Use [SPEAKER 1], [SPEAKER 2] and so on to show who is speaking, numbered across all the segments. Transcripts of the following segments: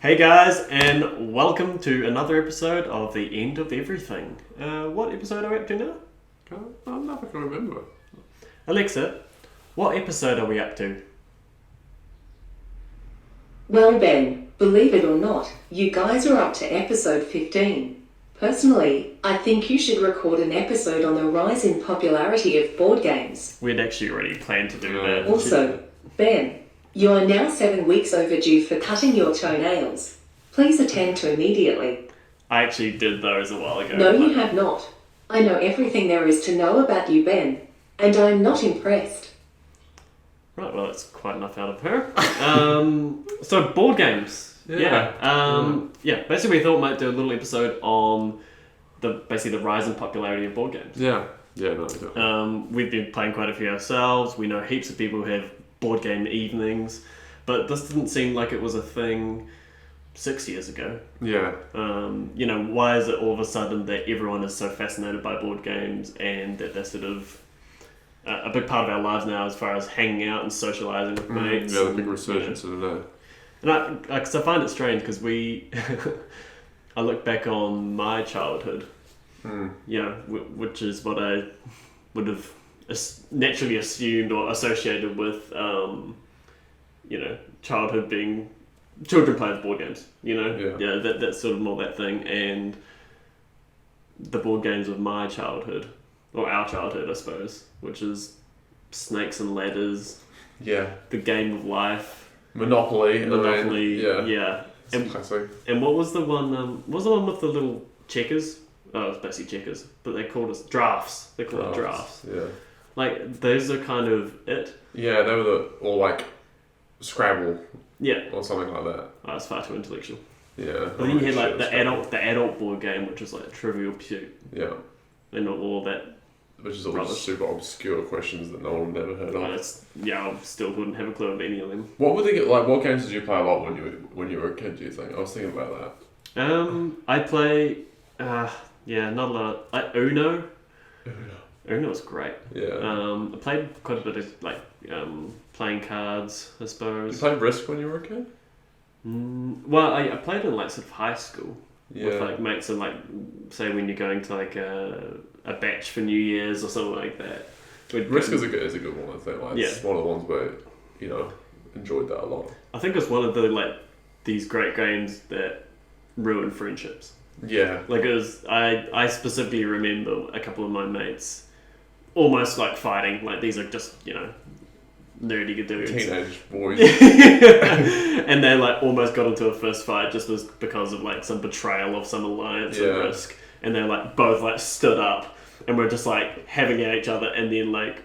[SPEAKER 1] Hey guys, and welcome to another episode of The End of Everything. What episode are we up to now?
[SPEAKER 2] I'm never going to remember.
[SPEAKER 1] Alexa, what episode are we up to?
[SPEAKER 3] Well, Ben, believe it or not, you guys are up to episode 15. Personally, I think you should record an episode on the rise in popularity of board games.
[SPEAKER 1] We'd actually already planned to do that.
[SPEAKER 3] Also, Ben, you are now 7 weeks overdue for cutting your toenails. Please attend to immediately.
[SPEAKER 1] I actually did those a while ago.
[SPEAKER 3] No, you have not. I know everything there is to know about you, Ben, and I am not impressed.
[SPEAKER 1] Right, well that's quite enough out of her. So board games. Yeah. Basically we thought we might do a little episode on the rise in popularity of board games. We've been playing quite a few ourselves. We know heaps of people who have board game evenings, but this didn't seem like it was a thing 6 years ago.
[SPEAKER 2] Yeah.
[SPEAKER 1] Why is it all of a sudden that everyone is so fascinated by board games and that they're sort of a big part of our lives now as far as hanging out and socialising with mates?
[SPEAKER 2] Yeah, the big resurgence of it.
[SPEAKER 1] And I find it strange because I look back on my childhood, which is what I would have naturally assumed or associated with, childhood being children playing board games. That's sort of more that thing. And the board games of my childhood, or our childhood, I suppose, which is Snakes and Ladders.
[SPEAKER 2] Yeah.
[SPEAKER 1] The Game of Life.
[SPEAKER 2] Monopoly.
[SPEAKER 1] Yeah.
[SPEAKER 2] Classic.
[SPEAKER 1] And what was the one? What was the one with the little checkers? Oh, it's basically checkers, but they called us drafts. They called it drafts.
[SPEAKER 2] Yeah.
[SPEAKER 1] Like those are kind of it.
[SPEAKER 2] Yeah, they were or like Scrabble.
[SPEAKER 1] Yeah.
[SPEAKER 2] Or something like that.
[SPEAKER 1] Oh, it's far too intellectual.
[SPEAKER 2] Yeah.
[SPEAKER 1] But then you had like the adult board game, which was like Trivial Pursuit.
[SPEAKER 2] Yeah.
[SPEAKER 1] And all that.
[SPEAKER 2] Which is all super obscure questions that no one had ever heard of.
[SPEAKER 1] I still wouldn't have a clue of any of them.
[SPEAKER 2] What would they get? Like, what games did you play a lot when you were a kid? Do you think? I was thinking about that.
[SPEAKER 1] I play, not a lot. Like Uno. Uno was great.
[SPEAKER 2] Yeah.
[SPEAKER 1] I played quite a bit of playing cards, I suppose.
[SPEAKER 2] Did you play Risk when you were a kid?
[SPEAKER 1] Well, I played in like sort of high school.
[SPEAKER 2] Yeah.
[SPEAKER 1] With like mates and like say when you're going to like a batch for New Year's or something like that.
[SPEAKER 2] Risk is a good one, I think. Like, it's one of the ones where enjoyed that a lot.
[SPEAKER 1] I think it's one of the these great games that ruin friendships.
[SPEAKER 2] Yeah.
[SPEAKER 1] Like it was, I specifically remember a couple of my mates almost like fighting. Like these are just nerdy dudes,
[SPEAKER 2] teenage boys,
[SPEAKER 1] and they like almost got into a fist fight just because of like some betrayal of some alliance and Risk. And they like both like stood up and were just like having at each other, and then like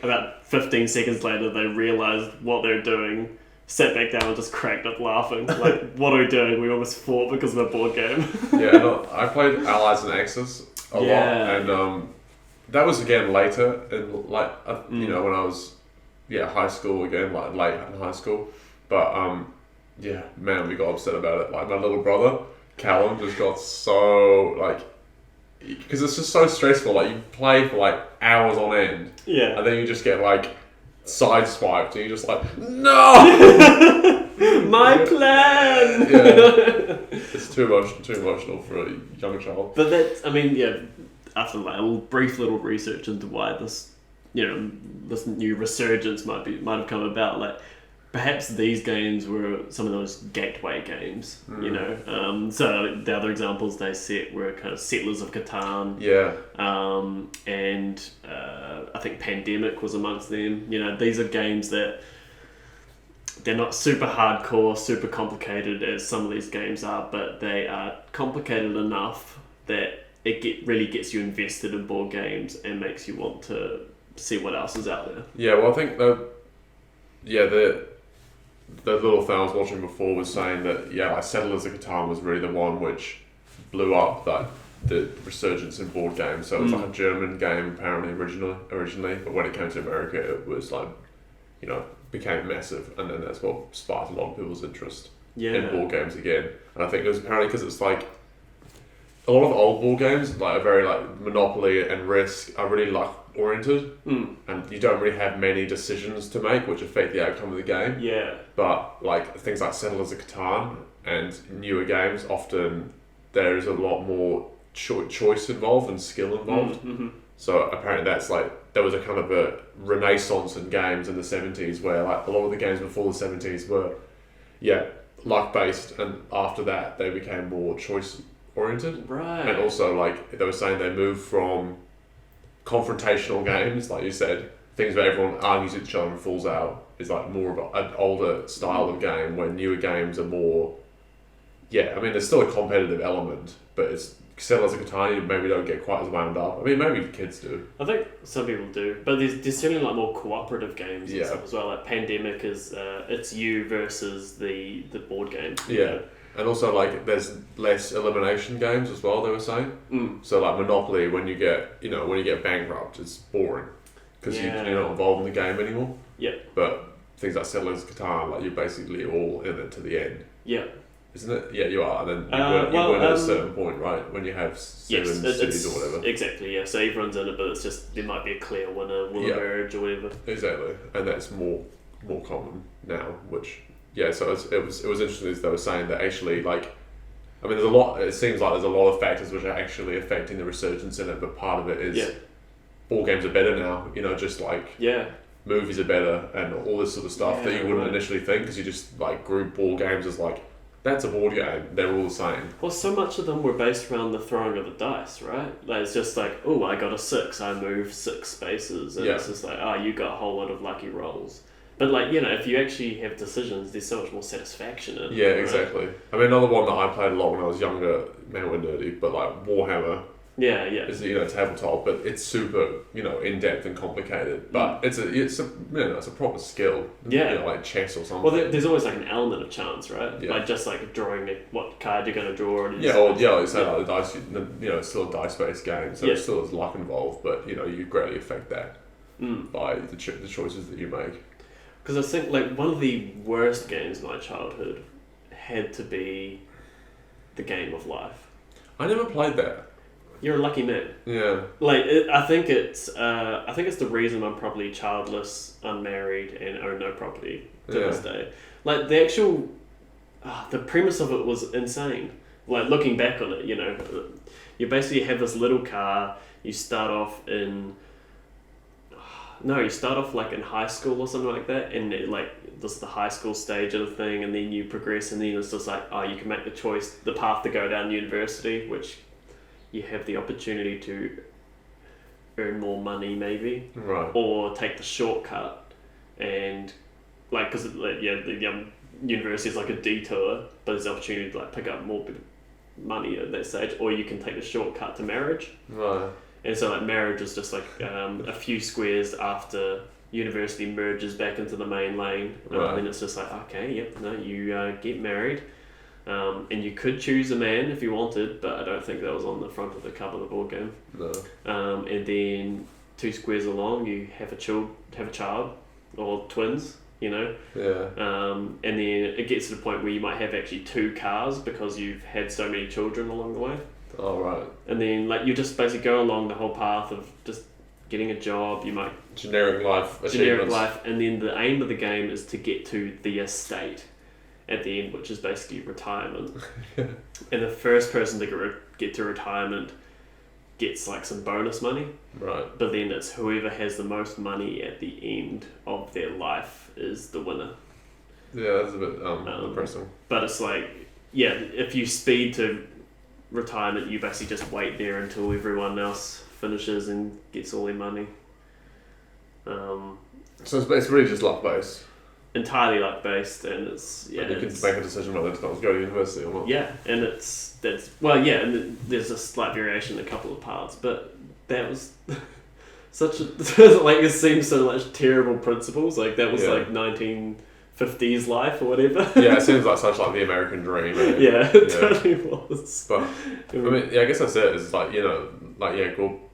[SPEAKER 1] about 15 seconds later they realised what they're doing, sat back down and just cracked up laughing. Like, what are we doing? We almost fought because of a board game.
[SPEAKER 2] I played Allies and Axis a lot, and that was again later in when I was high school again, like late in high school. But man, we got upset about it. Like my little brother Callum just got so because it's just so stressful. Like you play for like hours on end, and then you just get like sideswiped, and you're just like, no,
[SPEAKER 1] my plan.
[SPEAKER 2] It's too emotional for a young child.
[SPEAKER 1] But that's, after like a brief little research into why this new resurgence might have come about, like perhaps these games were some of those gateway games, so the other examples they set were kind of Settlers of Catan, and I think Pandemic was amongst them. These are games that they're not super hardcore, super complicated as some of these games are, but they are complicated enough that it really gets you invested in board games and makes you want to see what else is out there.
[SPEAKER 2] Yeah, well, I think the little thing I was watching before was saying that like Settlers of Catan was really the one which blew up the resurgence in board games. So it was like a German game apparently originally, but when it came to America, it was like became massive, and then that's what sparked a lot of people's interest in board games again. And I think it was apparently because it's like a lot of old board games, like are very like Monopoly and Risk, are really like oriented, and you don't really have many decisions to make which affect the outcome of the game.
[SPEAKER 1] Yeah.
[SPEAKER 2] But like things like Settlers of Catan and newer games, often there is a lot more choice involved and skill involved.
[SPEAKER 1] Mm-hmm.
[SPEAKER 2] So apparently there was a kind of a renaissance in games in the 70s where like a lot of the games before the 70s were, luck based, and after that they became more choice oriented.
[SPEAKER 1] Right.
[SPEAKER 2] And also like they were saying they moved from confrontational games, like you said, things where everyone argues with each other and falls out, is like more of an older style of game, where newer games are more, there's still a competitive element, but it's Settlers of Catan, you maybe don't get quite as wound up. I mean, maybe kids do.
[SPEAKER 1] I think some people do, but there's certainly like more cooperative games and stuff as well. Like Pandemic is it's you versus the board game. You know?
[SPEAKER 2] And also like there's less elimination games as well. They were saying. So like Monopoly, when you get bankrupt, it's boring because you're not involved in the game anymore.
[SPEAKER 1] Yeah.
[SPEAKER 2] But things like Settlers of Catan, like you're basically all in it to the end.
[SPEAKER 1] Yeah.
[SPEAKER 2] Isn't it? Yeah, you are. And then you win at a certain point, right? When you have seven cities or whatever.
[SPEAKER 1] Exactly, yeah. So everyone's in it, but it's just there might be a clear winner, will emerge or whatever.
[SPEAKER 2] Exactly, and that's more common now. Which so it was interesting as they were saying that actually like, I mean, there's a lot. It seems like there's a lot of factors which are actually affecting the resurgence in it, but part of it is ball games are better now. You know, just like movies are better and all this sort of stuff that you wouldn't initially think, because you just like group ball games as like, that's a board game. They're all the same.
[SPEAKER 1] Well, so much of them were based around the throwing of the dice, right? Like it's just like, oh, I got a 6, I moved 6 spaces, and it's just like, oh, you got a whole lot of lucky rolls. But like, you know, if you actually have decisions, there's so much more satisfaction in it.
[SPEAKER 2] Yeah, exactly. I mean, another one that I played a lot when I was younger, man, we're nerdy, but like Warhammer.
[SPEAKER 1] Yeah.
[SPEAKER 2] Is tabletop, but it's super in depth and complicated. But it's a proper skill.
[SPEAKER 1] Yeah,
[SPEAKER 2] like chess or something.
[SPEAKER 1] Well, there's always like an element of chance, right?
[SPEAKER 2] Yeah.
[SPEAKER 1] Like just like drawing what card you're going to draw. And
[SPEAKER 2] like the dice. It's still a dice based game, so there's still luck involved. But you greatly affect that by the choices that you make.
[SPEAKER 1] Because I think like one of the worst games in my childhood had to be the Game of Life.
[SPEAKER 2] I never played that.
[SPEAKER 1] You're a lucky man.
[SPEAKER 2] Yeah.
[SPEAKER 1] Like I think it's the reason I'm probably childless, unmarried, and own no property to this day. Like the actual, the premise of it was insane. Like looking back on it, you basically have this little car. You start off like in high school or something like that, and this is the high school stage of the thing, and then you progress, and then it's just like, you can make the path to go down university, which you have the opportunity to earn more money maybe,
[SPEAKER 2] right? Or
[SPEAKER 1] take the shortcut, and because the university is like a detour, but there's the opportunity to like pick up more money at that stage, or you can take the shortcut to marriage,
[SPEAKER 2] right?
[SPEAKER 1] And so like marriage is just like a few squares after university merges back into the main lane, and it's just like, okay, you get married. And you could choose a man if you wanted, but I don't think that was on the front of the cover of the board game.
[SPEAKER 2] No.
[SPEAKER 1] And then 2 squares along, you have a child or twins,
[SPEAKER 2] Yeah.
[SPEAKER 1] And then it gets to the point where you might have actually 2 cars because you've had so many children along the way.
[SPEAKER 2] Oh, right.
[SPEAKER 1] And then you just basically go along the whole path of just getting a job. You might
[SPEAKER 2] generic life achievements.
[SPEAKER 1] And then the aim of the game is to get to the estate at the end, which is basically retirement. And the first person to get to retirement gets like some bonus money.
[SPEAKER 2] Right.
[SPEAKER 1] But then it's whoever has the most money at the end of their life is the winner.
[SPEAKER 2] Yeah, that's a bit depressing.
[SPEAKER 1] But it's like, if you speed to retirement, you basically just wait there until everyone else finishes and gets all their money. So
[SPEAKER 2] it's really just luck based.
[SPEAKER 1] Entirely luck based, and it's
[SPEAKER 2] you can make a decision whether to go to university or not.
[SPEAKER 1] Yeah, and and there's a slight variation in a couple of parts, but that was such a it seems so much terrible principles. Like that was like 1950s life or whatever.
[SPEAKER 2] Yeah, it seems like such like the American dream.
[SPEAKER 1] Yeah, it totally was.
[SPEAKER 2] But I mean, I guess that's it. It's like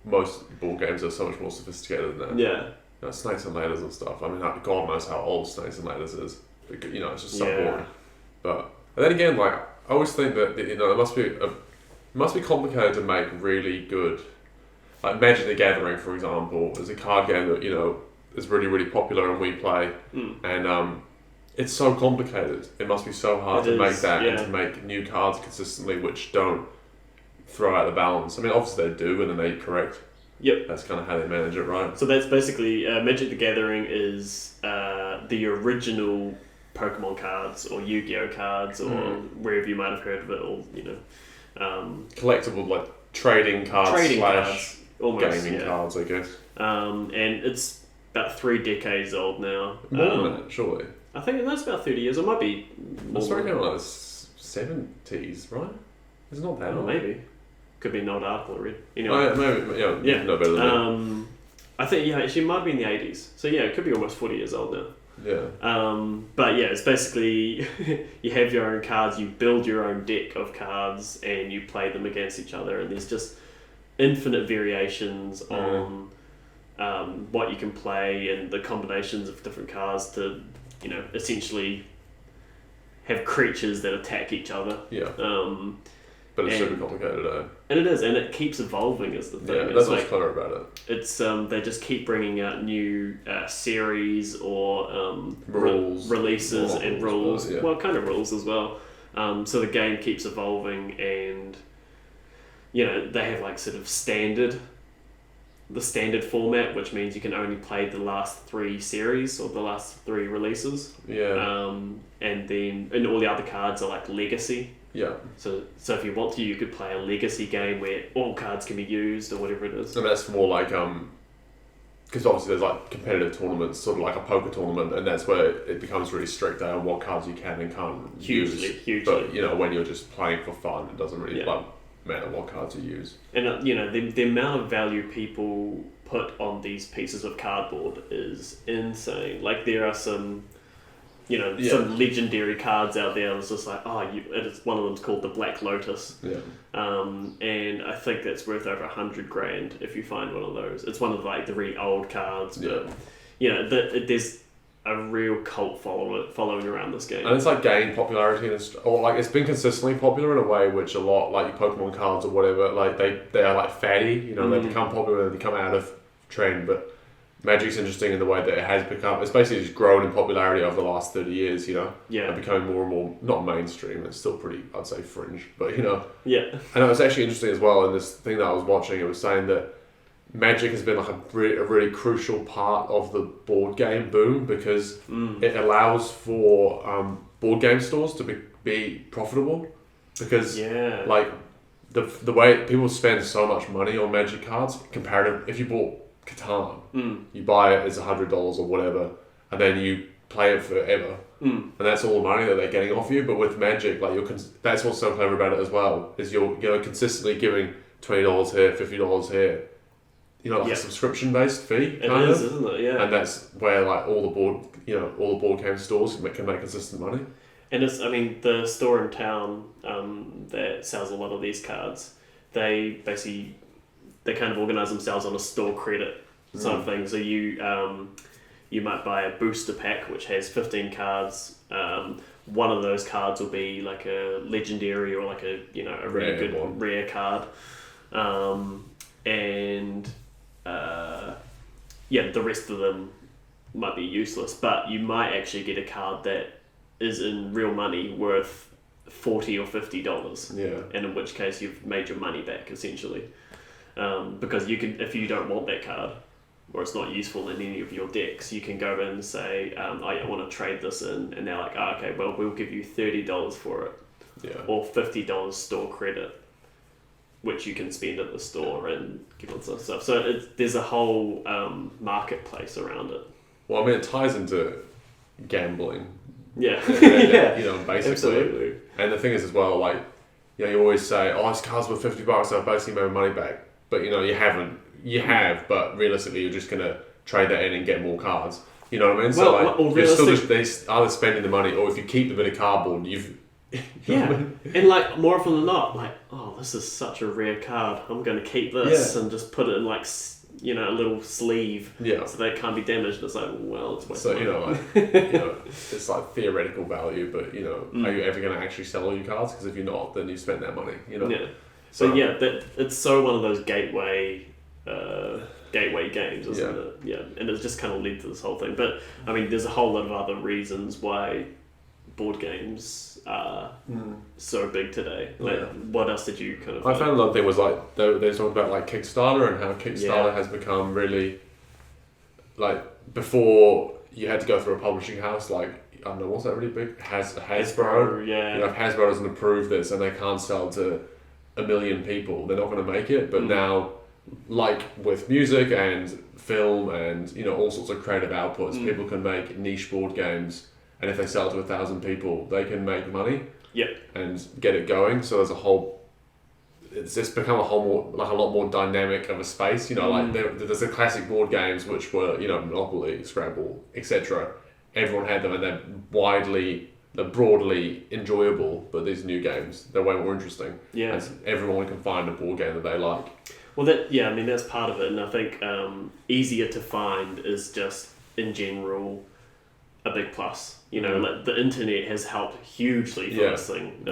[SPEAKER 2] most board games are so much more sophisticated than that.
[SPEAKER 1] Yeah.
[SPEAKER 2] Snakes and ladders and stuff. I mean, God knows how old Snakes and Ladders is. It's just so boring. But and then again, I always think that it must be complicated to make really good. Like Magic the Gathering, for example, is a card game that is really really popular and we play. And it's so complicated. It must be so hard to make that
[SPEAKER 1] yeah.
[SPEAKER 2] and to make new cards consistently which don't throw out the balance. I mean, obviously they do, and then they correct.
[SPEAKER 1] Yep.
[SPEAKER 2] That's kind of how they manage it, right?
[SPEAKER 1] So that's basically Magic the Gathering is the original Pokemon cards or Yu-Gi-Oh cards or wherever you might have heard of it, or
[SPEAKER 2] collectible, like trading cards slash
[SPEAKER 1] almost,
[SPEAKER 2] gaming cards, I guess.
[SPEAKER 1] And it's about 3 decades old now.
[SPEAKER 2] More than that, surely.
[SPEAKER 1] I think that's about 30 years. It might be more.
[SPEAKER 2] It's very like 70s, right? It's not that old.
[SPEAKER 1] Maybe. Could be an old article I read.
[SPEAKER 2] Anyway. Maybe, you know better than me.
[SPEAKER 1] I think, actually it might be in the 80s. So yeah, it could be almost 40 years old now.
[SPEAKER 2] Yeah.
[SPEAKER 1] But yeah, it's basically you have your own cards, you build your own deck of cards, and you play them against each other, and there's just infinite variations on what you can play and the combinations of different cards to, essentially have creatures that attack each other.
[SPEAKER 2] Yeah. But it's super complicated,
[SPEAKER 1] And it is, and it keeps evolving is the thing.
[SPEAKER 2] Yeah, that's what's clever about it.
[SPEAKER 1] It's they just keep bringing out new series or
[SPEAKER 2] rules,
[SPEAKER 1] releases and rules.
[SPEAKER 2] Yeah.
[SPEAKER 1] Well, kind of rules as well. So the game keeps evolving, and they have like sort of the standard format, which means you can only play the last 3 series or the last 3 releases.
[SPEAKER 2] Yeah.
[SPEAKER 1] And all the other cards are like legacy.
[SPEAKER 2] Yeah.
[SPEAKER 1] So if you want to, you could play a legacy game where all cards can be used or whatever it is.
[SPEAKER 2] And that's more like because obviously there's like competitive tournaments, sort of like a poker tournament, and that's where it becomes really strict on what cards you can and can't use.
[SPEAKER 1] Hugely.
[SPEAKER 2] But when you're just playing for fun, it doesn't really matter what cards you use.
[SPEAKER 1] And the amount of value people put on these pieces of cardboard is insane. Like there are some some legendary cards out there. It's just like, it's one of them's called the Black Lotus.
[SPEAKER 2] Yeah.
[SPEAKER 1] And I think that's worth over $100,000 if you find one of those. It's one of like the really old cards, but there's a real cult following around this game.
[SPEAKER 2] And it's like gained popularity, it's been consistently popular in a way which a lot, like your Pokemon cards or whatever, like they are like fatty. They become popular and they come out of trend, but Magic's interesting in the way that it has become. It's basically just grown in popularity over the last 30 years, and becoming more and more, not mainstream, it's still pretty, I'd say, fringe, but
[SPEAKER 1] Yeah.
[SPEAKER 2] And it was actually interesting as well in this thing that I was watching, it was saying that Magic has been like a really crucial part of the board game boom because it allows for board game stores to be profitable because like the way people spend so much money on Magic cards comparative, if you bought Catan, you buy it as $100 or whatever, and then you play it forever, and that's all the money that they're getting off you. But with Magic, like that's what's so clever about it as well, is you're consistently giving $20 here, $50 here, like a subscription based fee.
[SPEAKER 1] It is, isn't it? Yeah.
[SPEAKER 2] And that's where like all the board game stores can make consistent money.
[SPEAKER 1] And the store in town that sells a lot of these cards, they kind of organise themselves on a store credit sort of thing. So you might buy a booster pack which has 15 cards. One of those cards will be like a legendary or like a really good
[SPEAKER 2] one.
[SPEAKER 1] Rare card, and the rest of them might be useless. But you might actually get a card that is in real money worth $40 or $50.
[SPEAKER 2] Yeah.
[SPEAKER 1] And in which case you've made your money back essentially. Because you can, if you don't want that card or it's not useful in any of your decks, you can go in and say, I want to trade this in, and they're like, okay, well, we'll give you $30 for it, or $50 store credit, which you can spend at the store and give on some stuff. So there's a whole marketplace around it.
[SPEAKER 2] Well, I mean, it ties into gambling.
[SPEAKER 1] Yeah,
[SPEAKER 2] basically.
[SPEAKER 1] Absolutely.
[SPEAKER 2] And the thing is as well, like, you always say, this card's worth $50, so I've basically made my money back. But, you haven't. You have, but realistically, you're just going to trade that in and get more cards. You know what I mean? So, you're still just either spending the money, or if you keep the bit of cardboard, you've...
[SPEAKER 1] And, like, more often than not, like, this is such a rare card. I'm going to keep this and just put it in, like, a little sleeve so they can't be damaged. It's like, well, it's
[SPEAKER 2] so, it's like theoretical value, but, are you ever going to actually sell all your cards? Because if you're not, then you spent that money,
[SPEAKER 1] Yeah. So it's so one of those gateway gateway games, isn't it? Yeah, and it's just kind of led to this whole thing. But I mean, there's a whole lot of other reasons why board games are so big today. Like, what else did you kind of?
[SPEAKER 2] I found another thing was like they talked about like Kickstarter and how Kickstarter has become really like before you had to go through a publishing house like. I don't know, what's that really big? Hasbro.
[SPEAKER 1] Yeah.
[SPEAKER 2] You know, if Hasbro doesn't approve this and they can't sell to 1 million people, they're not going to make it. But now, like with music and film and, you know, all sorts of creative outputs, people can make niche board games. And if they sell to 1,000 people, they can make money.
[SPEAKER 1] Yep.
[SPEAKER 2] And get it going. So there's a whole... It's become a lot more dynamic of a space. You know, like there's the classic board games which were, you know, Monopoly, Scrabble, etc. Everyone had them and they're broadly enjoyable, but these new games, they're way more interesting.
[SPEAKER 1] Yeah.
[SPEAKER 2] And everyone can find a board game that they like.
[SPEAKER 1] Well, I mean, that's part of it, and I think easier to find is just, in general, a big plus. You know, like the internet has helped hugely for this thing.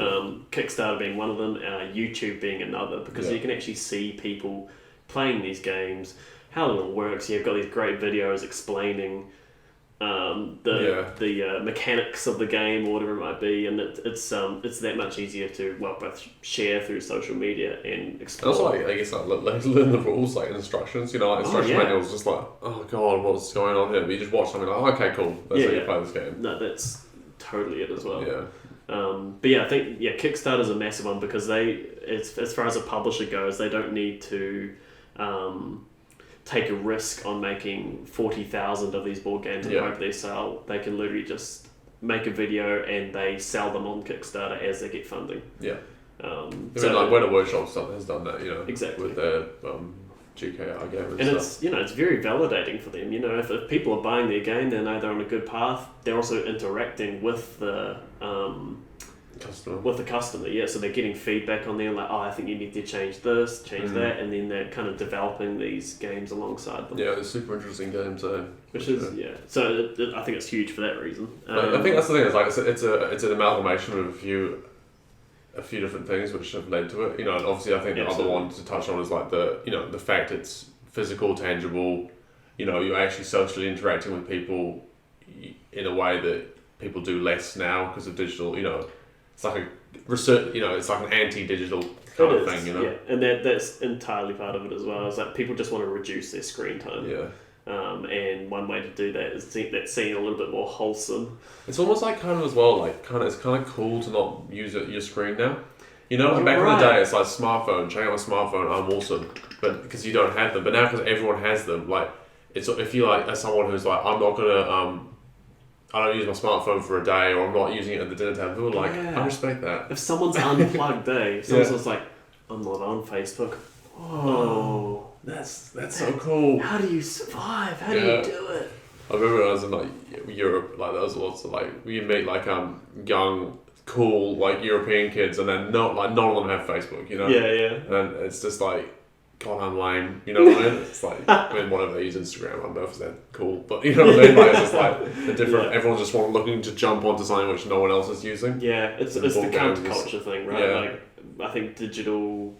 [SPEAKER 1] Kickstarter being one of them, YouTube being another, because you can actually see people playing these games, how it all works. You've got these great videos explaining the mechanics of the game or whatever it might be, and it's that much easier to both share through social media and explore.
[SPEAKER 2] And also, I guess learn the rules, like instructions. You know, like instruction manuals, just like, oh god, what's going on here? But you just watch something like, oh, okay, cool. That's how you play this game.
[SPEAKER 1] No, that's totally it as well.
[SPEAKER 2] Yeah.
[SPEAKER 1] But yeah, I think Kickstarter's a massive one because as far as a publisher goes, they don't need to take a risk on making 40,000 of these board games and hope they sell. They can literally just make a video and they sell them on Kickstarter as they get funding. Yeah.
[SPEAKER 2] Like Winter Workshop stuff has done that, you know.
[SPEAKER 1] Exactly.
[SPEAKER 2] With their GKR game
[SPEAKER 1] and
[SPEAKER 2] stuff.
[SPEAKER 1] it's very validating for them. You know, if people are buying their game, they know they're on a good path. They're also interacting with the customer, so they're getting feedback on there, like, oh, I think you need to change this, change that, and then they're kind of developing these games alongside them.
[SPEAKER 2] Yeah, they're super interesting games,
[SPEAKER 1] which is so I think it's huge for that reason.
[SPEAKER 2] I think that's the thing. Is like it's an amalgamation of a few different things which have led to it. You know, and obviously I think the other one to touch on is like the fact it's physical, tangible. You know, you're actually socially interacting with people in a way that people do less now because of digital. You know. It's like a research, you know, it's like an anti-digital kind of thing, you know.
[SPEAKER 1] Yeah, and that's entirely part of it as well. Is that people just want to reduce their screen time.
[SPEAKER 2] Yeah.
[SPEAKER 1] And one way to do that is that scene a little bit more wholesome.
[SPEAKER 2] It's almost like kind of as well, like it's kind of cool to not use your screen now. You know, like back in the day, it's like smartphone. Check out my smartphone. I'm awesome, but because you don't have them. But now because everyone has them, like it's if you like as someone who's like I'm not gonna I don't use my smartphone for a day, or I'm not using it at the dinner table. People are like, I respect that.
[SPEAKER 1] If someone's unplugged, if someone's like, I'm not on Facebook. Oh,
[SPEAKER 2] that's so cool.
[SPEAKER 1] How do you survive? How do you do it?
[SPEAKER 2] I remember when I was in like Europe, like there was lots of like you meet like young, cool like European kids, and then none of them have Facebook, you know.
[SPEAKER 1] Yeah.
[SPEAKER 2] And it's just like. God, I'm lame. You know what I mean? It's like, whatever they use Instagram, I don't know if it's that cool, but you know what I mean? Like, it's just like the different. Everyone's just looking to jump onto something which no one else is using.
[SPEAKER 1] Yeah, it's the counterculture thing, right? Yeah. Like, I think digital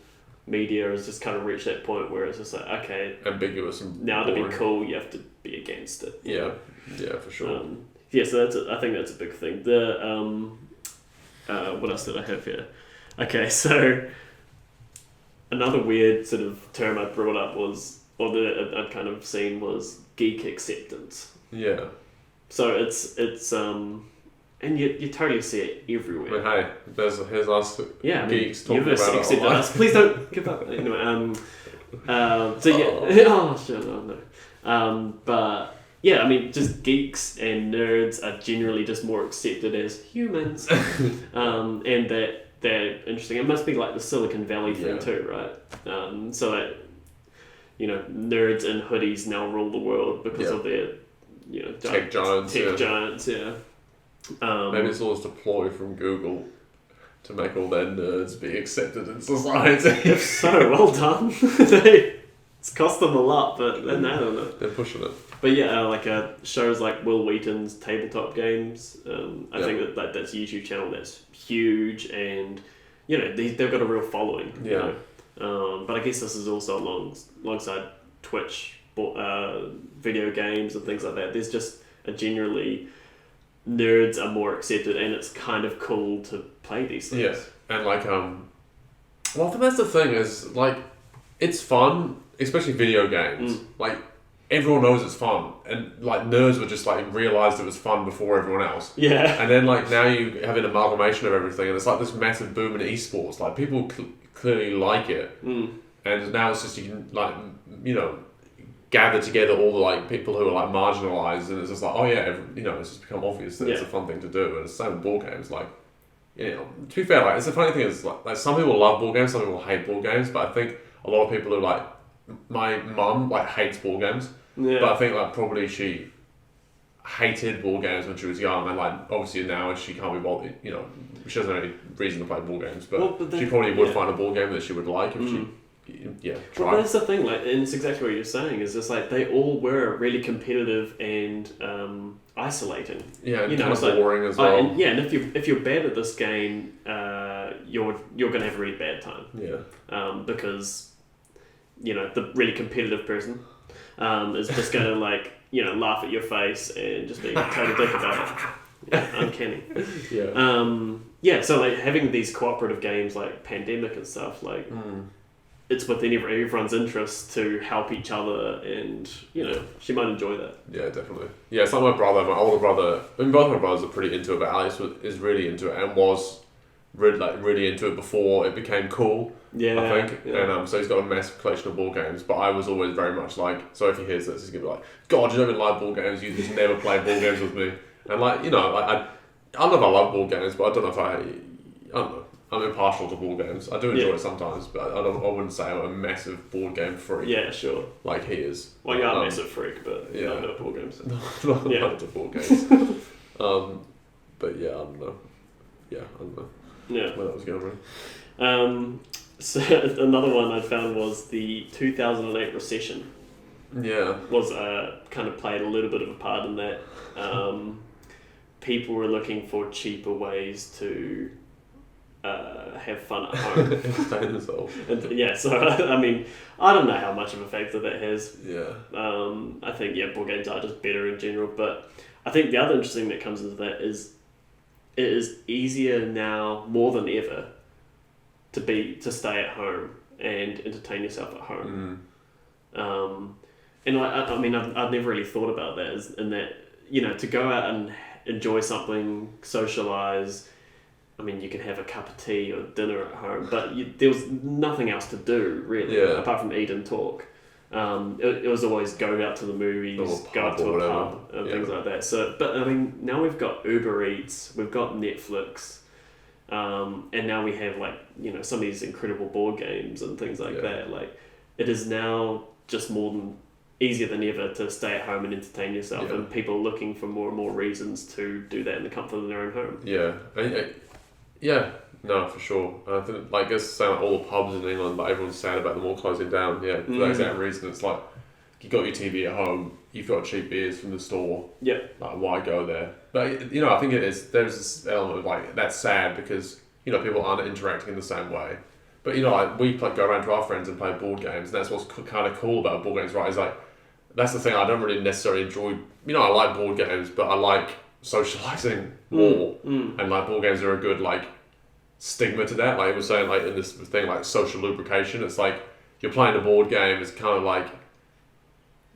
[SPEAKER 1] media has just kind of reached that point where it's just like, okay,
[SPEAKER 2] ambiguous and
[SPEAKER 1] now
[SPEAKER 2] boring.
[SPEAKER 1] To be cool, you have to be against it.
[SPEAKER 2] Yeah, for sure.
[SPEAKER 1] So I think that's a big thing. The what else did I have here? Okay, so. Another weird sort of term I brought up I'd kind of seen was geek acceptance.
[SPEAKER 2] Yeah.
[SPEAKER 1] So it's and you totally see it everywhere.
[SPEAKER 2] But hey, here's us geeks talking about
[SPEAKER 1] accepted
[SPEAKER 2] it.
[SPEAKER 1] Us. Please don't give up. Anyway, but yeah, I mean, just geeks and nerds are generally just more accepted as humans, and that. They're interesting. It must be like the Silicon Valley thing too, right? So that nerds in hoodies now rule the world because of their
[SPEAKER 2] tech giants.
[SPEAKER 1] Maybe
[SPEAKER 2] it's all just a ploy from Google to make all their nerds be accepted in society.
[SPEAKER 1] If so, well done. It's cost them a lot, but then I don't know.
[SPEAKER 2] They're pushing it.
[SPEAKER 1] But yeah, shows like Will Wheaton's Tabletop Games. I think that's a YouTube channel that's huge, and they've got a real following. You know? But I guess this is also alongside Twitch video games and things like that. There's just a generally nerds are more accepted, and it's kind of cool to play these things.
[SPEAKER 2] Yeah, and like well, I think that's the thing is like it's fun, especially video games. Like everyone knows it's fun, and like nerds were just like realized it was fun before everyone else.
[SPEAKER 1] Yeah,
[SPEAKER 2] and then like now you have an amalgamation of everything, and it's like this massive boom in esports. Like people clearly like it, and now it's just you can like gather together all the like people who are like marginalized, and it's just like it's just become obvious that it's a fun thing to do. And it's the same with board games. Like to be fair, like it's the funny thing is like some people love board games, some people hate board games, but I think a lot of people are like my mum like hates board games, but I think like probably she hated board games when she was young, and like obviously now she can't be bothered. She doesn't have any reason to play board games, but she probably would find a board game that she would like if she.
[SPEAKER 1] Well, that's the thing, like, and it's exactly what you're saying. Is just like they all were really competitive and isolating.
[SPEAKER 2] Yeah, and kind of boring as well.
[SPEAKER 1] And if you're bad at this game, you're gonna have a really bad time.
[SPEAKER 2] Yeah.
[SPEAKER 1] Because the really competitive person is just gonna laugh at your face and just be a total dick about it. Yeah, uncanny.
[SPEAKER 2] Yeah.
[SPEAKER 1] So like having these cooperative games like Pandemic and stuff like. It's within everyone's interest to help each other, and she might enjoy that.
[SPEAKER 2] Yeah, definitely. Yeah, it's like my older brother. I mean, both my brothers are pretty into it, but Alex is really into it and was really into it before it became cool.
[SPEAKER 1] Yeah,
[SPEAKER 2] I think. Yeah. And so he's got a massive collection of board games. But I was always very much like, so if he hears this, he's gonna be like, "God, you don't even like board games. You just never play board games with me." And I don't know if I love board games, but I don't know if I don't know. I'm impartial to board games. I do enjoy it sometimes, but I wouldn't say I'm a massive board game freak.
[SPEAKER 1] Yeah, sure.
[SPEAKER 2] Like he is.
[SPEAKER 1] Well, you're a massive freak, but not at board games.
[SPEAKER 2] Not into board games. But yeah, I don't know. Yeah, I don't know.
[SPEAKER 1] Yeah.
[SPEAKER 2] Where that was going wrong.
[SPEAKER 1] So another one I found was the 2008 recession.
[SPEAKER 2] Yeah.
[SPEAKER 1] Was kind of played a little bit of a part in that. People were looking for cheaper ways to have fun at home.
[SPEAKER 2] Entertain themselves.
[SPEAKER 1] So I mean, I don't know how much of a factor that has.
[SPEAKER 2] Yeah.
[SPEAKER 1] I think board games are just better in general, but I think the other interesting that comes into that is it is easier now more than ever to stay at home and entertain yourself at home. And I mean I've never really thought about that as in that to go out and enjoy something, socialise. I mean, you can have a cup of tea or dinner at home, but there was nothing else to do, really, apart from eat and talk. It was always go out to the movies, go out to a pub, and things like that. So, but I mean, now we've got Uber Eats, we've got Netflix, and now we have some of these incredible board games and things like that. Like, it is now just easier than ever to stay at home and entertain yourself, and people are looking for more and more reasons to do that in the comfort of their own home.
[SPEAKER 2] Yeah, no, for sure. I think, guess all the pubs in England, but everyone's sad about them all closing down. Yeah, for that exact reason. It's like you got your TV at home, you've got cheap beers from the store.
[SPEAKER 1] Yeah.
[SPEAKER 2] Like, why go there? But I think there's this element of that's sad because people aren't interacting in the same way. But we go around to our friends and play board games, and that's what's kind of cool about board games, right? Is that's the thing I don't really necessarily enjoy. I like board games, but I like socializing more, and board games are a good stigma to that. Like it was saying, in this thing social lubrication. It's you're playing a board game. It's kind of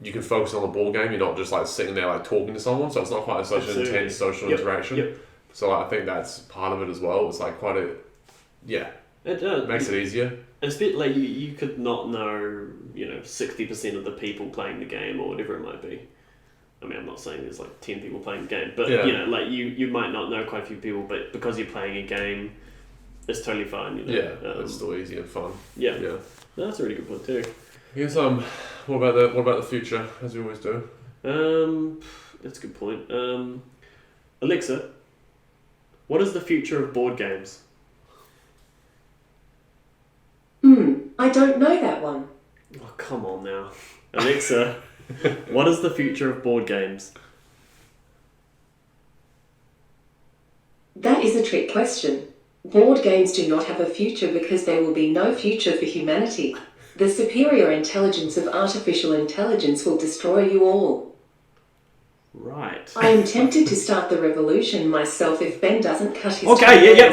[SPEAKER 2] you can focus on the board game. You're not just sitting there talking to someone. So it's not quite such an intense social interaction. Yep. So I think that's part of it as well. It's quite a It does. Makes it easier.
[SPEAKER 1] It's a bit you could not know 60% of the people playing the game or whatever it might be. I mean, I'm not saying there's 10 people playing the game, but you might not know quite a few people, but because you're playing a game, it's totally fine.
[SPEAKER 2] It's still easy and fun.
[SPEAKER 1] Yeah. No, that's a really good point too.
[SPEAKER 2] Yes. What about the future, as we always do?
[SPEAKER 1] That's a good point. Alexa, what is the future of board games?
[SPEAKER 3] I don't know that one.
[SPEAKER 1] Oh, come on now, Alexa. What is the future of board games?
[SPEAKER 3] That is a trick question. Board games do not have a future because there will be no future for humanity. The superior intelligence of artificial intelligence will destroy you all.
[SPEAKER 1] Right.
[SPEAKER 3] I am tempted to start the revolution myself if Ben doesn't cut his
[SPEAKER 1] Okay, yeah,